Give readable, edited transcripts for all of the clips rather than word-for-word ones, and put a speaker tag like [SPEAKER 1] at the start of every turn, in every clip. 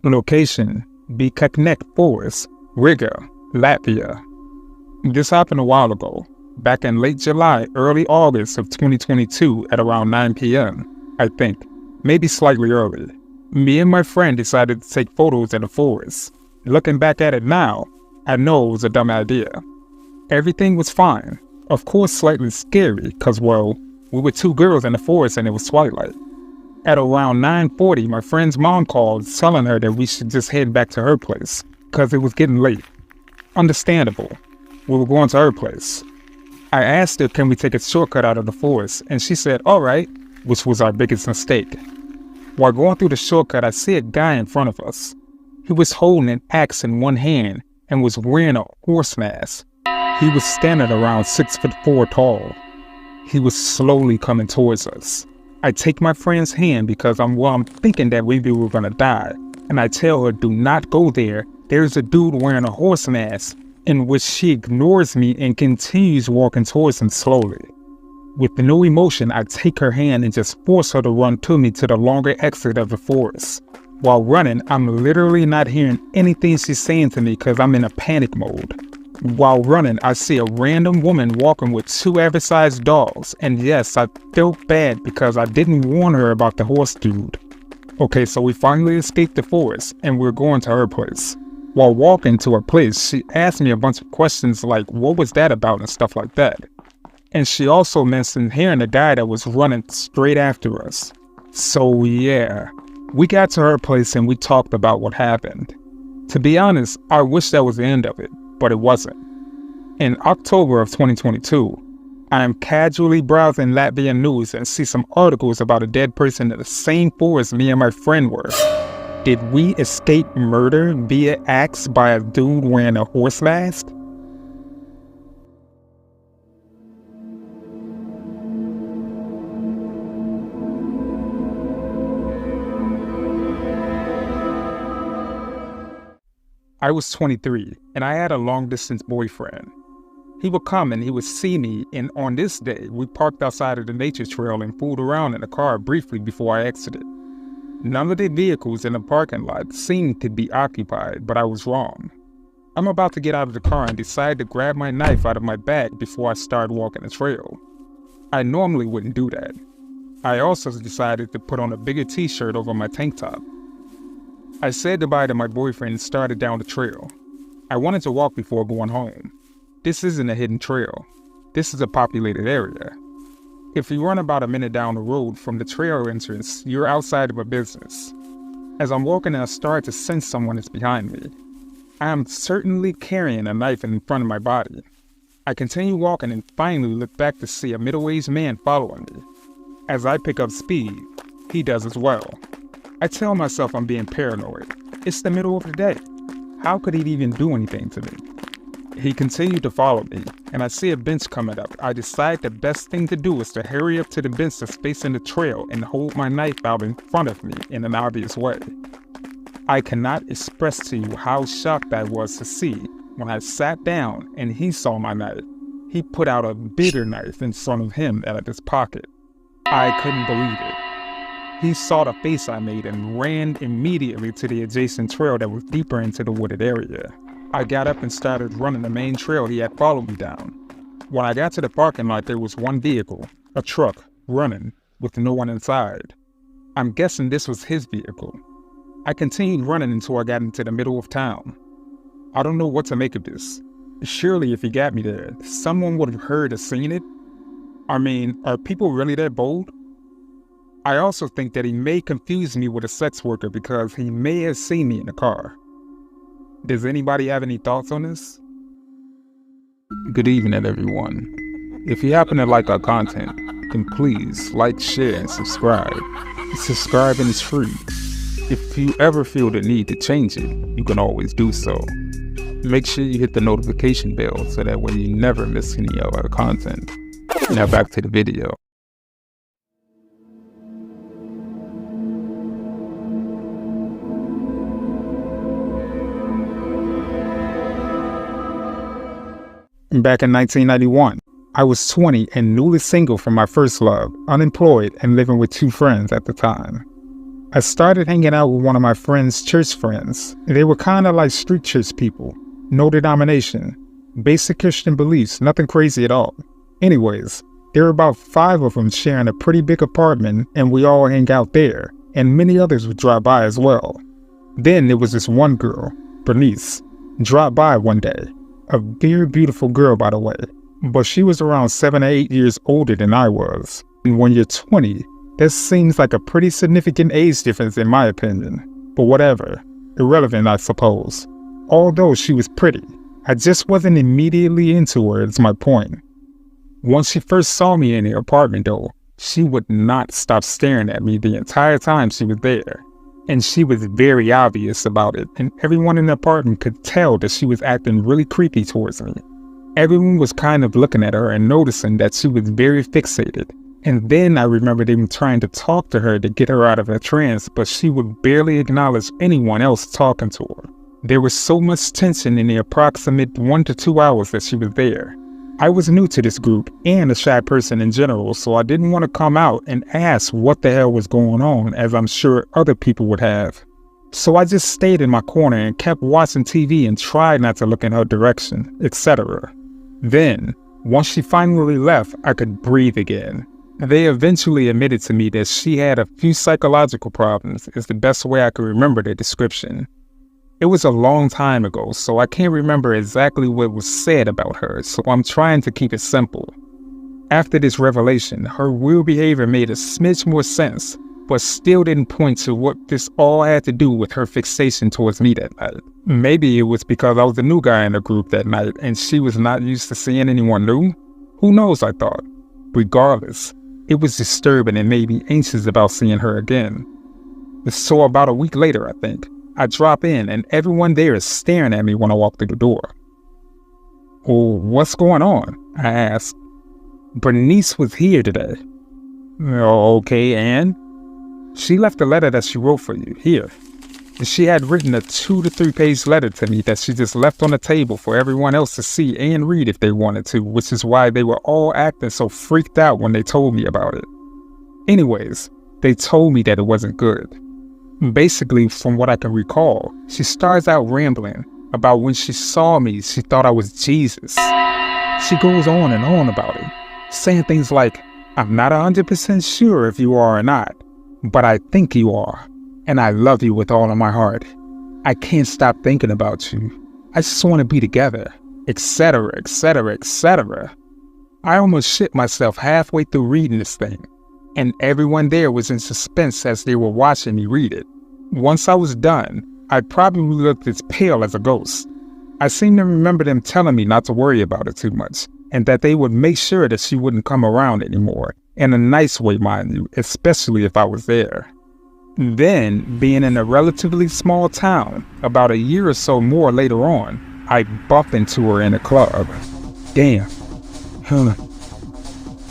[SPEAKER 1] Location: BGM Forest, Riga, Latvia. This happened a while ago, back in late July, early August of 2022 at around 9 p.m., I think, maybe slightly early. Me and my friend decided to take photos in the forest. Looking back at it now, I know it was a dumb idea. Everything was fine. Of course slightly scary, cause well, we were two girls in the forest and it was twilight. At around 9:40, my friend's mom called telling her that we should just head back to her place, cause it was getting late. Understandable. We were going to her place. I asked her, can we take a shortcut out of the forest, and she said, alright, which was our biggest mistake. While going through the shortcut, I see a guy in front of us. He was holding an axe in one hand and was wearing a horse mask. He was standing around 6'4" tall. He was slowly coming towards us. I take my friend's hand because I'm thinking that maybe we're gonna die, and I tell her, do not go there. There's a dude wearing a horse mask, in which she ignores me and continues walking towards him slowly. With no emotion, I take her hand and just force her to run to me to the longer exit of the forest. While running, I'm literally not hearing anything she's saying to me because I'm in a panic mode. While running, I see a random woman walking with two average-sized dogs, and yes, I felt bad because I didn't warn her about the horse dude. Okay, so we finally escaped the forest, and we're going to her place. While walking to her place, she asked me a bunch of questions like, what was that about and stuff like that. And she also mentioned hearing a guy that was running straight after us. So yeah, we got to her place and we talked about what happened. To be honest, I wish that was the end of it, but it wasn't. In October of 2022, I am casually browsing Latvian news and see some articles about a dead person in the same forest me and my friend were. Did we escape murder via axe by a dude wearing a horse mask? I was 23, and I had a long-distance boyfriend. He would come and he would see me, and on this day, we parked outside of the nature trail and fooled around in the car briefly before I exited. None of the vehicles in the parking lot seemed to be occupied, but I was wrong. I'm about to get out of the car and decide to grab my knife out of my bag before I start walking the trail. I normally wouldn't do that. I also decided to put on a bigger t-shirt over my tank top. I said goodbye to my boyfriend and started down the trail. I wanted to walk before going home. This isn't a hidden trail. This is a populated area. If you run about a minute down the road from the trail entrance, you're outside of a business. As I'm walking, I start to sense someone is behind me. I am certainly carrying a knife in front of my body. I continue walking and finally look back to see a middle-aged man following me. As I pick up speed, he does as well. I tell myself I'm being paranoid. It's the middle of the day. How could he even do anything to me? He continued to follow me, and I see a bench coming up. I decide the best thing to do is to hurry up to the bench that's facing the trail and hold my knife out in front of me in an obvious way. I cannot express to you how shocked I was to see when I sat down and he saw my knife. He put out a bigger knife in front of him out of his pocket. I couldn't believe it. He saw the face I made and ran immediately to the adjacent trail that was deeper into the wooded area. I got up and started running the main trail he had followed me down. When I got to the parking lot, there was one vehicle, a truck, running, with no one inside. I'm guessing this was his vehicle. I continued running until I got into the middle of town. I don't know what to make of this. Surely if he got me there, someone would have heard or seen it. I mean, are people really that bold? I also think that he may confuse me with a sex worker because he may have seen me in the car. Does anybody have any thoughts on this? Good evening, everyone. If you happen to like our content, then please like, share, and subscribe. Subscribing is free. If you ever feel the need to change it, you can always do so. Make sure you hit the notification bell so that way you never miss any of our content. Now back to the video. Back in 1991, I was 20 and newly single from my first love, unemployed and living with two friends at the time. I started hanging out with one of my friend's church friends. They were kind of like street church people. No denomination. Basic Christian beliefs, nothing crazy at all. Anyways, there were about 5 of them sharing a pretty big apartment, and we all hang out there, and many others would drop by as well. Then there was this one girl, Bernice, dropped by one day. A very beautiful girl, by the way, but she was around 7 or 8 years older than I was. And when you're 20, that seems like a pretty significant age difference in my opinion. But whatever, irrelevant I suppose. Although she was pretty, I just wasn't immediately into her is my point. Once she first saw me in the apartment though, she would not stop staring at me the entire time she was there. And she was very obvious about it, and everyone in the apartment could tell that she was acting really creepy towards me. Everyone was kind of looking at her and noticing that she was very fixated. And then I remembered them trying to talk to her to get her out of her trance, but she would barely acknowledge anyone else talking to her. There was so much tension in the approximate 1 to 2 hours that she was there. I was new to this group and a shy person in general, so I didn't want to come out and ask what the hell was going on, as I'm sure other people would have. So I just stayed in my corner and kept watching TV and tried not to look in her direction, etc. Then, once she finally left, I could breathe again. They eventually admitted to me that she had a few psychological problems, is the best way I could remember the description. It was a long time ago, so I can't remember exactly what was said about her, so I'm trying to keep it simple. After this revelation, her weird behavior made a smidge more sense, but still didn't point to what this all had to do with her fixation towards me that night. Maybe it was because I was the new guy in the group that night and she was not used to seeing anyone new? Who knows, I thought. Regardless, it was disturbing and made me anxious about seeing her again. So about a week later, I think, I drop in and everyone there is staring at me when I walk through the door. "Well, what's going on?" I asked. "Bernice was here today." "Oh, okay, and?" "She left a letter that she wrote for you, here." And she had written a 2 to 3 page letter to me that she just left on the table for everyone else to see and read if they wanted to, which is why they were all acting so freaked out when they told me about it. Anyways, they told me that it wasn't good. Basically, from what I can recall, she starts out rambling about when she saw me, she thought I was Jesus. She goes on and on about it, saying things like, "I'm not 100% sure if you are or not, but I think you are, and I love you with all of my heart. I can't stop thinking about you. I just want to be together," etc., etc., etc. I almost shit myself halfway through reading this thing, and everyone there was in suspense as they were watching me read it. Once I was done, I probably looked as pale as a ghost. I seem to remember them telling me not to worry about it too much, and that they would make sure that she wouldn't come around anymore, in a nice way, mind you, especially if I was there. Then, being in a relatively small town, about a year or so more later on, I bumped into her in a club. Damn.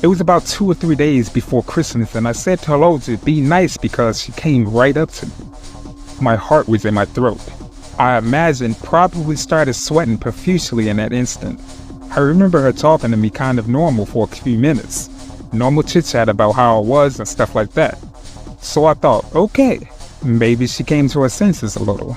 [SPEAKER 1] It was about 2 or 3 days before Christmas, and I said hello to be nice because she came right up to me. My heart was in my throat. I imagine probably started sweating profusely in that instant. I remember her talking to me kind of normal for a few minutes. Normal chit-chat about how I was and stuff like that. So I thought, okay, maybe she came to her senses a little.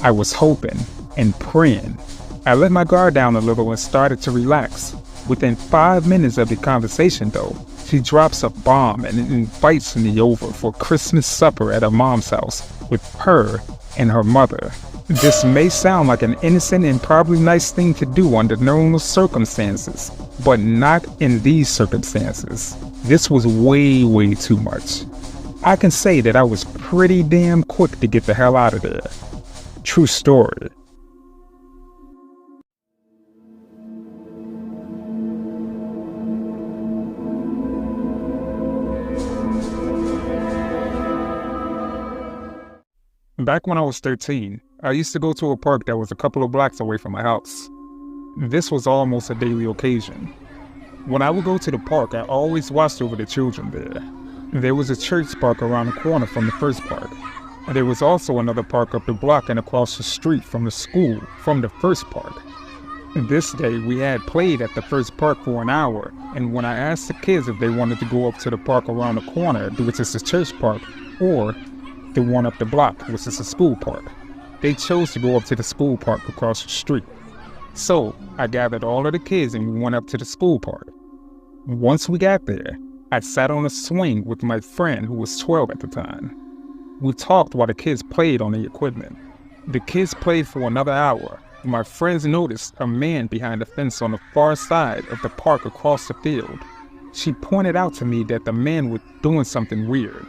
[SPEAKER 1] I was hoping and praying. I let my guard down a little and started to relax. Within 5 minutes of the conversation though, she drops a bomb and invites me over for Christmas supper at her mom's house with her and her mother. This may sound like an innocent and probably nice thing to do under normal circumstances, but not in these circumstances. This was way, way too much. I can say that I was pretty damn quick to get the hell out of there. True story. Back when I was 13, I used to go to a park that was a couple of blocks away from my house. This was almost a daily occasion. When I would go to the park, I always watched over the children there. There was a church park around the corner from the first park. And there was also another park up the block and across the street from the school from the first park. This day, we had played at the first park for an hour, and when I asked the kids if they wanted to go up to the park around the corner, which is the church park, or the one up the block, which is a school park. They chose to go up to the school park across the street. So I gathered all of the kids and we went up to the school park. Once we got there, I sat on a swing with my friend who was 12 at the time. We talked while the kids played on the equipment. The kids played for another hour. My friends noticed a man behind the fence on the far side of the park across the field. She pointed out to me that the man was doing something weird.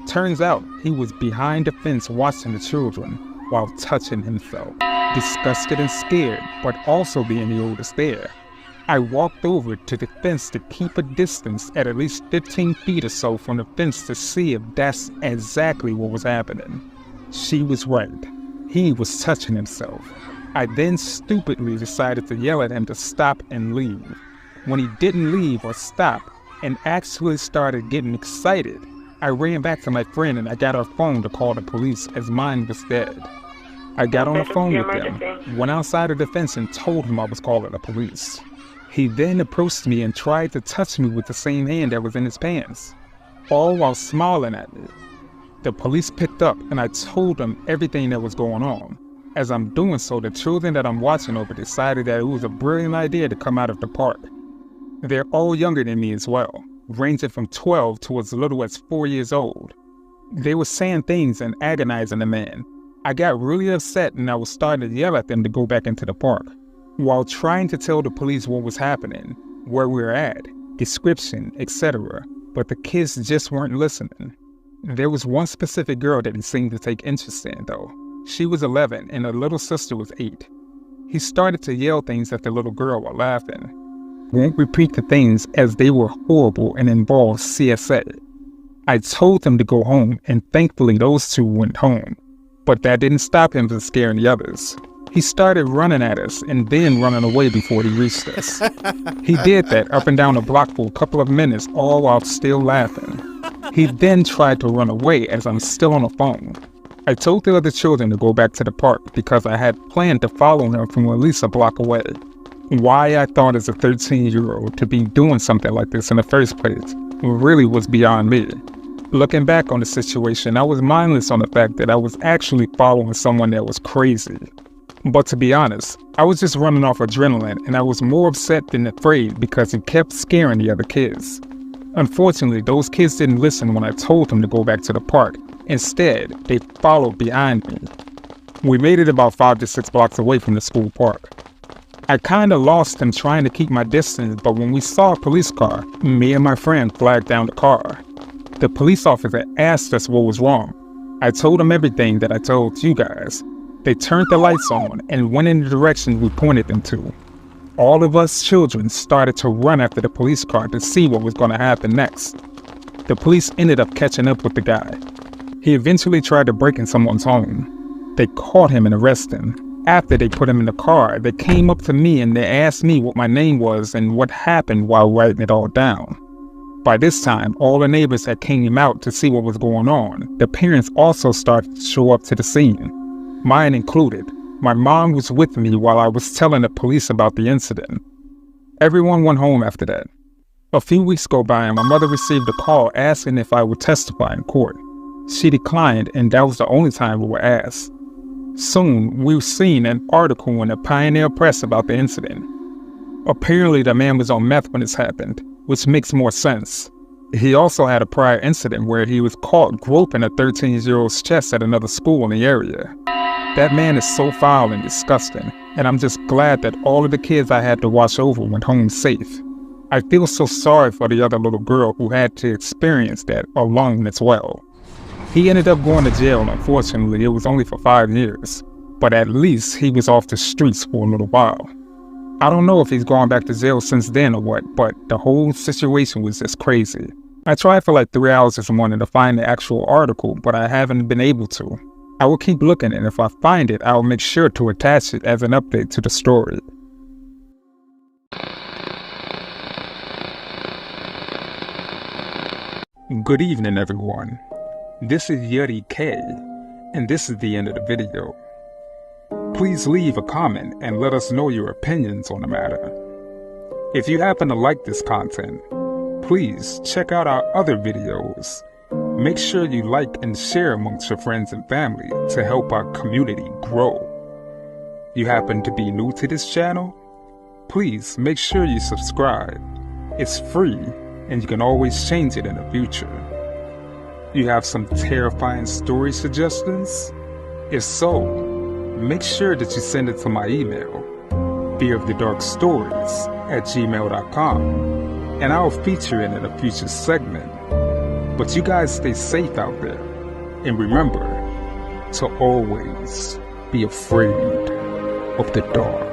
[SPEAKER 1] Turns out he was behind the fence watching the children while touching himself. Disgusted and scared, but also being the oldest there, I walked over to the fence to keep a distance at least 15 feet or so from the fence to see if that's exactly what was happening. She was right. He was touching himself. I then stupidly decided to yell at him to stop and leave. When he didn't leave or stop and actually started getting excited, I ran back to my friend and I got our phone to call the police as mine was dead. I got on the phone with him, went outside of the fence and told him I was calling the police. He then approached me and tried to touch me with the same hand that was in his pants, all while smiling at me. The police picked up and I told them everything that was going on. As I'm doing so, the children that I'm watching over decided that it was a brilliant idea to come out of the park. They're all younger than me as well, ranging from 12 to as little as 4 years old. They were saying things and agonizing the man. I got really upset and I was starting to yell at them to go back into the park, while trying to tell the police what was happening, where we were at, description, etc. But the kids just weren't listening. There was one specific girl that he seemed to take interest in though. She was 11 and her little sister was 8. He started to yell things at the little girl while laughing. Won't repeat the things as they were horrible and involved CSA. I told them to go home and thankfully those two went home. But that didn't stop him from scaring the others. He started running at us and then running away before he reached us. He did that up and down the block for a couple of minutes, all while still laughing. He then tried to run away as I'm still on the phone. I told the other children to go back to the park because I had planned to follow him from at least a block away. Why I thought as a 13-year-old to be doing something like this in the first place really was beyond me. Looking back on the situation, I was mindless on the fact that I was actually following someone that was crazy. But to be honest, I was just running off adrenaline and I was more upset than afraid because it kept scaring the other kids. Unfortunately, those kids didn't listen when I told them to go back to the park. Instead, they followed behind me. We made it about 5 to 6 blocks away from the school park. I kinda lost them trying to keep my distance, but when we saw a police car, me and my friend flagged down the car. The police officer asked us what was wrong. I told him everything that I told you guys. They turned the lights on and went in the direction we pointed them to. All of us children started to run after the police car to see what was going to happen next. The police ended up catching up with the guy. He eventually tried to break in someone's home. They caught him and arrested him. After they put him in the car, they came up to me and they asked me what my name was and what happened while writing it all down. By this time, all the neighbors had came out to see what was going on. The parents also started to show up to the scene, mine included. My mom was with me while I was telling the police about the incident. Everyone went home after that. A few weeks go by and my mother received a call asking if I would testify in court. She declined and that was the only time we were asked. Soon, we've seen an article in the Pioneer Press about the incident. Apparently the man was on meth when this happened, which makes more sense. He also had a prior incident where he was caught groping a 13-year-old's chest at another school in the area. That man is so foul and disgusting, and I'm just glad that all of the kids I had to watch over went home safe. I feel so sorry for the other little girl who had to experience that alone as well. He ended up going to jail, unfortunately. It was only for 5 years, but at least he was off the streets for a little while. I don't know if he's gone back to jail since then or what, but the whole situation was just crazy. I tried for like 3 hours this morning to find the actual article, but I haven't been able to. I will keep looking, and if I find it, I'll make sure to attach it as an update to the story. Good evening, everyone. This is Yuri K, and this is the end of the video. Please leave a comment and let us know your opinions on the matter. If you happen to like this content, please check out our other videos. Make sure you like and share amongst your friends and family to help our community grow. You happen to be new to this channel? Please make sure you subscribe. It's free and you can always change it in the future. You have some terrifying story suggestions? If so, make sure that you send it to my email, fearofthedarkstories@gmail.com, and I'll feature it in a future segment. But you guys stay safe out there, and remember to always be afraid of the dark.